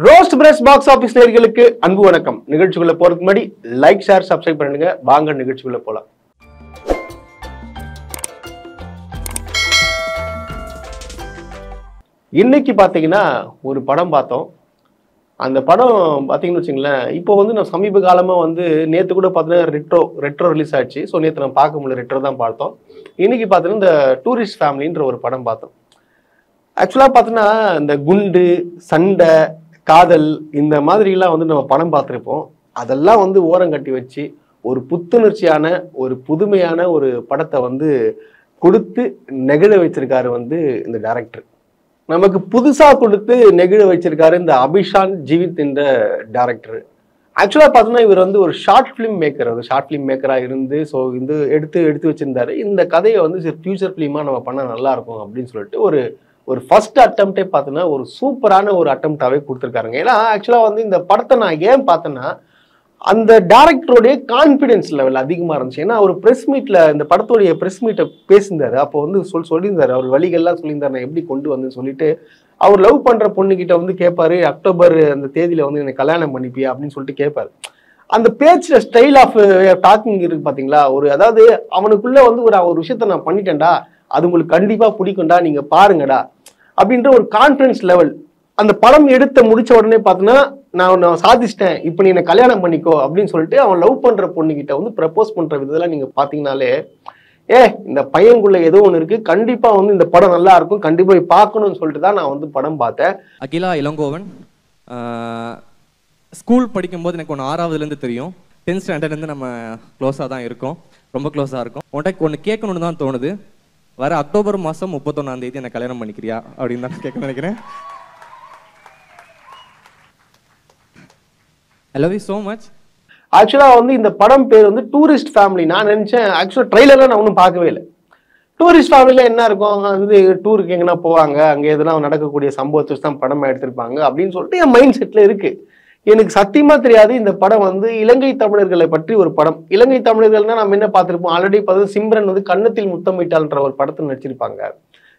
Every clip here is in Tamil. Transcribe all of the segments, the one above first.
ரோஸ்ட் பிரஸ் பாக்ஸ் ஆபீஸ் நேயர்களுக்கு அன்பு வணக்கம். நிகழ்ச்சிக்குள்ள போறதுக்கு முன்னாடி லைக், ஷேர், சப்ஸ்கிரைப் பண்ணுங்க. வாங்க நிகழ்ச்சிக்குள்ள போலாம். இன்னைக்கு பாத்தீங்கன்னா ஒரு படம் பார்த்தோம். அந்த படம் பாத்தீங்கன்னு வச்சுங்களேன், இப்போ நான் சமீப காலமா நேத்து கூட பார்த்தீங்கன்னா ரெட்ரோ ரிலீஸ் ஆச்சு. ஸோ நேற்று நம்ம பார்க்க முடியல, ரெட்ரோ தான் பார்த்தோம். இன்னைக்கு பார்த்தீங்கன்னா இந்த டூரிஸ்ட் ஃபேமிலின்ற ஒரு படம் பார்த்தோம். ஆக்சுவலாக பார்த்தீங்கன்னா இந்த குண்டு, சண்டை, காதல் இந்த மாதிரிலாம் நம்ம படம் பார்த்துருப்போம். அதெல்லாம் ஓரம் கட்டி வச்சு ஒரு புத்துணர்ச்சியான ஒரு புதுமையான ஒரு படத்தை கொடுத்து நெகிழ வச்சிருக்காரு இந்த டைரக்டர். நமக்கு புதுசா கொடுத்து நெகிழ வச்சிருக்காரு இந்த அபிஷான் ஜீவித் என்ற டைரக்டர். ஆக்சுவலா பார்த்தோன்னா இவர் ஒரு short film maker. Short film மேக்கரா இருந்து ஸோ எடுத்து வச்சிருந்தாரு. இந்த கதையை ஃபியூச்சர் ஃபிலிமா நம்ம பண்ண நல்லா இருக்கும் அப்படின்னு சொல்லிட்டு ஒரு ஃபர்ஸ்ட் அட்டம்ப்டே பார்த்தோன்னா ஒரு சூப்பரான ஒரு அட்டம்ப்டாவே கொடுத்துருக்காருங்க. ஏன்னா ஆக்சுவலா இந்த படத்தை நான் ஏன் பார்த்தேன்னா, அந்த டைரக்டருடைய கான்ஃபிடன்ஸ் லெவல் அதிகமாக இருந்துச்சு. ஏன்னா அவர் ப்ரெஸ் மீட்ல இந்த படத்துடைய ப்ரெஸ் மீட்டை பேசியிருந்தாரு. அப்போ சொல்லியிருந்தாரு, அவர் வழிகள்லாம் சொல்லியிருந்தாரு, நான் எப்படி கொண்டு வந்தேன்னு சொல்லிட்டு. அவர் லவ் பண்ற பொண்ணுகிட்ட கேட்பாரு, அக்டோபர் அந்த தேதியில என்னை கல்யாணம் பண்ணிப்பியா அப்படின்னு சொல்லிட்டு கேட்பாரு. அந்த பேச்சுல ஸ்டைல் ஆஃப் டாக்கிங் இருக்கு பாத்தீங்களா, அதாவது அவனுக்குள்ள ஒரு விஷயத்த நான் பண்ணிட்டேன்டா, அது உங்களுக்கு கண்டிப்பா பிடிக்கும்டா, நீங்க பாருங்கடா அப்படின்ற ஒரு கான்ஃபிடன்ஸ் லெவல். அந்த படம் எடுத்து முடிச்ச உடனே பார்த்தோன்னா நான் சாதிச்சிட்டேன், இப்போ நீ என்னை கல்யாணம் பண்ணிக்கோ அப்படின்னு சொல்லிட்டு அவன் லவ் பண்ற பொண்ணுகிட்ட ப்ரப்போஸ் பண்ற விதத்தெல்லாம் நீங்க பாத்தீங்கன்னாலே, இந்த பையன்குள்ள ஏதோ ஒன்று இருக்கு, கண்டிப்பா இந்த படம் நல்லா இருக்கும், கண்டிப்பா போய் பார்க்கணும்னு சொல்லிட்டு தான் நான் படம் பார்த்தேன். அகிலா இளங்கோவன் ஸ்கூல் படிக்கும்போது எனக்கு ஒன்று 6வதுலேருந்து தெரியும். 10th ஸ்டாண்டர்ட்லேருந்து நம்ம க்ளோஸாக தான் இருக்கோம், ரொம்ப க்ளோஸாக இருக்கும். உன்கிட்ட ஒன்று கேட்கணுன்னு தான் தோணுது, வர அக்டோபர் மாதம் 31ஆம் தேதி என்னை கல்யாணம் பண்ணிக்கிறியா அப்படின்னு தான் கேட்க நினைக்கிறேன். I love you so much. ஆக்சுவலா இந்த படம் பேர் டூரிஸ்ட் ஃபேமிலி. நான் நினைச்சேன், ஆக்சுவலா ட்ரெய்லர்லாம் நான் ஒன்றும் பார்க்கவே இல்லை. டூரிஸ்ட் ஃபேமிலியில என்ன இருக்கும், டூருக்கு எங்கன்னா போவாங்க, அங்கே எதுனா நடக்கக்கூடிய சம்பவத்தை வச்சு தான் படம் எடுத்திருப்பாங்க அப்படின்னு சொல்லிட்டு என் மைண்ட் செட்ல இருக்கு. எனக்கு சத்தியமா தெரியாது இந்த படம் இலங்கை தமிழர்களை பற்றி ஒரு படம். இலங்கை தமிழர்கள்னா நம்ம என்ன பார்த்திருப்போம், ஆல்ரெடி சிம்ரன் கன்னத்தில் முத்தமிட்டால்ன்ற ஒரு படத்தை நடிச்சிருப்பாங்க,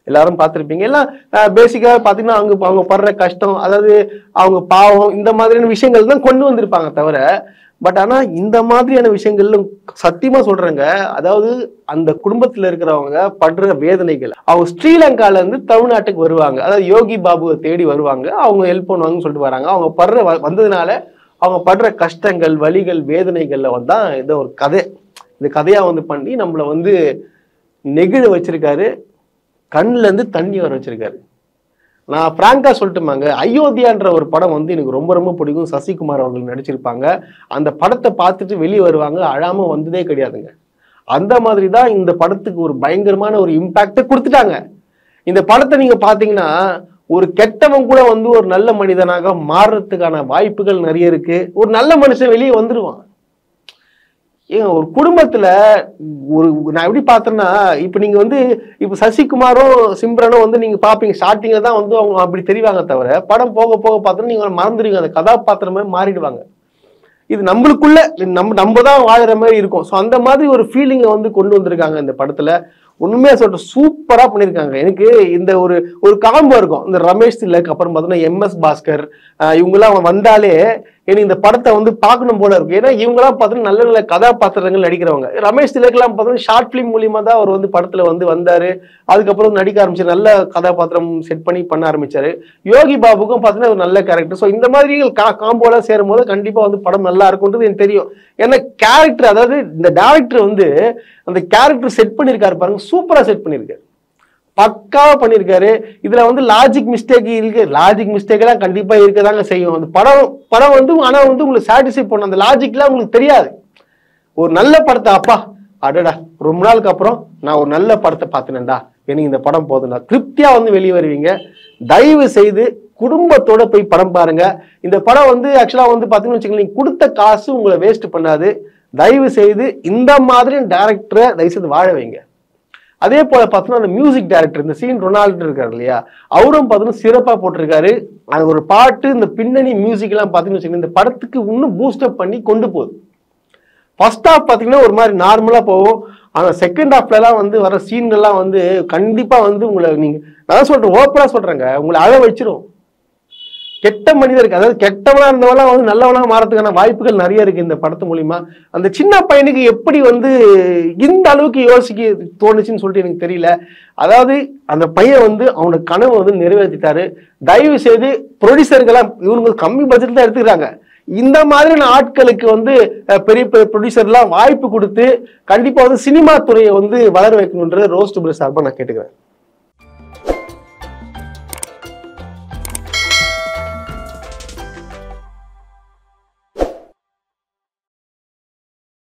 எல்லாரும் பார்த்துருப்பீங்க. எல்லாம் பேசிக்கா பாத்தீங்கன்னா அவங்க படுற கஷ்டம், அதாவது அவங்க பாவம், இந்த மாதிரியான விஷயங்கள் தான் கொண்டு வந்திருப்பாங்க தவிர. பட் ஆனா இந்த மாதிரியான விஷயங்கள்ல சத்தியமா சொல்றேங்க, அதாவது அந்த குடும்பத்துல இருக்கிறவங்க படுற வேதனைகள், அவங்க ஸ்ரீலங்கால இருந்து தமிழ்நாட்டுக்கு வருவாங்க, அதாவது யோகி பாபுவை தேடி வருவாங்க, அவங்க ஹெல்ப் பண்ணுவாங்கன்னு சொல்லிட்டு வராங்க. அவங்க வந்ததுனால அவங்க படுற கஷ்டங்கள், வலிகள், வேதனைகள்ல தான் இதை ஒரு கதை, இந்த கதையா பண்ணி நம்மள நெகிழ வச்சிருக்காரு, கண்ணுல இருந்து தண்ணி வர வச்சிருக்காரு. நான் பிராங்கா சொல்லட்டுமாங்க, அயோத்தியான்ற ஒரு படம் எனக்கு ரொம்ப ரொம்ப பிடிக்கும். சசிகுமார் அவர்கள் நடிச்சிருப்பாங்க. அந்த படத்தை பார்த்துட்டு வெளியே வருவாங்க, அழாம வந்ததே கிடையாதுங்க. அந்த மாதிரி தான் இந்த படத்துக்கு ஒரு பயங்கரமான ஒரு இம்பாக்டை கொடுத்துட்டாங்க. இந்த படத்தை நீங்க பாத்தீங்கன்னா ஒரு கெட்டவன் கூட ஒரு நல்ல மனிதனாக மாறுறதுக்கான வாய்ப்புகள் நிறைய இருக்கு. ஒரு நல்ல மனுஷன் வெளியே வந்துருவான். ஒரு குடும்பத்துல நான் எப்படி பார்த்தேன்னா, இப்ப நீங்க இப்ப சசிகுமாரும் சிம்ரனும் நீங்க பாப்பீங்க, ஸ்டார்டிங்ல தான் அவங்க அப்படி தெரிவாங்க தவிர, படம் போக போக பார்த்தோன்னா நீங்க மறந்துடுவீங்க, அந்த கதாபாத்திரமே மாறிடுவாங்க. இது நம்மளுக்குள்ள நம்ம தான் வாழற மாதிரி இருக்கும். ஸோ அந்த மாதிரி ஒரு ஃபீலிங்கை கொண்டு வந்திருக்காங்க இந்த படத்துல. உண்மையா சொல்லிட்டு சூப்பரா பண்ணியிருக்காங்க. எனக்கு இந்த ஒரு காம்போ இருக்கும், இந்த ரமேஷ் திலக், அப்புறம் பார்த்தோன்னா MS பாஸ்கர், இவங்கெல்லாம் வந்தாலே எனக்கு இந்த படத்தை பார்க்கணும் போல இருக்கும். ஏன்னா இவங்கெல்லாம் பார்த்தோன்னா நல்ல நல்ல கதாபாத்திரங்கள் நடிக்கிறவங்க. ரமேஷ் திலக்லாம் பார்த்தோன்னா ஷார்ட் ஃபிலிம் மூலியமா தான் அவர் படத்துல வந்தாரு. அதுக்கப்புறம் நடிக்க ஆரம்பிச்சாரு, நல்ல கதாபாத்திரம் செட் பண்ண ஆரம்பிச்சாரு. யோகி பாபுக்கும் பார்த்தீங்கன்னா ஒரு நல்ல கேரக்டர். ஸோ இந்த மாதிரி காம்போலாம் சேரும் போது கண்டிப்பா படம் நல்லா இருக்கும்ன்றது எனக்கு தெரியும். ஏன்னா கேரக்டர், அதாவது இந்த டைரக்டர் அந்த கேரக்டர் செட் பண்ணியிருக்காரு பாருங்க, சூப்பரா செட் பண்ணியிருக்காரு, பக்காவா பண்ணியிருக்காரு. இதுல லாஜிக் மிஸ்டேக் இருக்கு, லாஜிக் மிஸ்டேக் எல்லாம் கண்டிப்பா இருக்கதாங்க செய்யும். அந்த படம் ஆனா உங்களுக்கு சாட்டிஸ்ஃபை பண்ண அந்த லாஜிக்லாம் உங்களுக்கு தெரியாது. ஒரு நல்ல படத்தை அப்பா அடடா ரொம்ப நாளுக்கு அப்புறம் நான் ஒரு நல்ல படத்தை பார்த்தேன்டா, எனக்கு இந்த படம் போதும்டா, திருப்தியா வெளியே வருவீங்க. தயவு செய்து குடும்பத்தோட போய் படம் பாருங்க. இந்த படம் ஆக்சுவலா பாத்தீங்கன்னு வச்சுக்கோங்க, நீங்க கொடுத்த காசு உங்களை வேஸ்ட் பண்ணாது. தயவு செய்து இந்த மாதிரி டைரக்டரை தயவு செய்து வாழ வைங்க. அதே போல பார்த்தோன்னா அந்த மியூசிக் டைரக்டர், இந்த சீன் ரொனால்டு இருக்காரு இல்லையா, அவரும் பார்த்தோன்னா சிறப்பா போட்டிருக்காரு. அது ஒரு பாட்டு, இந்த பின்னணி மியூசிக் எல்லாம் பார்த்தீங்கன்னு வச்சுக்கோங்க, இந்த படத்துக்கு இன்னும் பூஸ்டப் பண்ணி கொண்டு போகுது. ஃபர்ஸ்ட் ஹாஃப் பார்த்தீங்கன்னா ஒரு மாதிரி நார்மலா போகும், ஆனா செகண்ட் ஹாஃப்ல எல்லாம் வர சீன்கள்லாம் கண்டிப்பா உங்களை, நீங்க நான் சொல்றேன், ஓப்பனா சொல்றேங்க, உங்களை அழ வச்சிரும். கெட்ட மனிதருக்கு, அதாவது கெட்டவனா இருந்தவெல்லாம் வந்து நல்லவனா மாறதுக்கான வாய்ப்புகள் நிறைய இருக்கு இந்த படத்து மூலியமா. அந்த சின்ன பையனுக்கு எப்படி வந்து இந்த அளவுக்கு யோசிக்க தோணுச்சுன்னு சொல்லிட்டு எனக்கு தெரியல. அதாவது அந்த பையன் வந்து அவனோட கனவை வந்து நிறைவேற்றிட்டாரு. தயவு செய்து ப்ரொடியூசர்கள்லாம் இவங்க கம்மி பட்ஜெட் தான் எடுத்துக்கிறாங்க, இந்த மாதிரியான ஆட்களுக்கு வந்து பெரிய பெரிய ப்ரொடியூசர்லாம் வாய்ப்பு கொடுத்து கண்டிப்பா வந்து சினிமா துறையை வந்து வளர வைக்கணுன்றது ரோஸ்ட் பிரஸ் சார்பா நான் கேட்டுக்கிறேன்.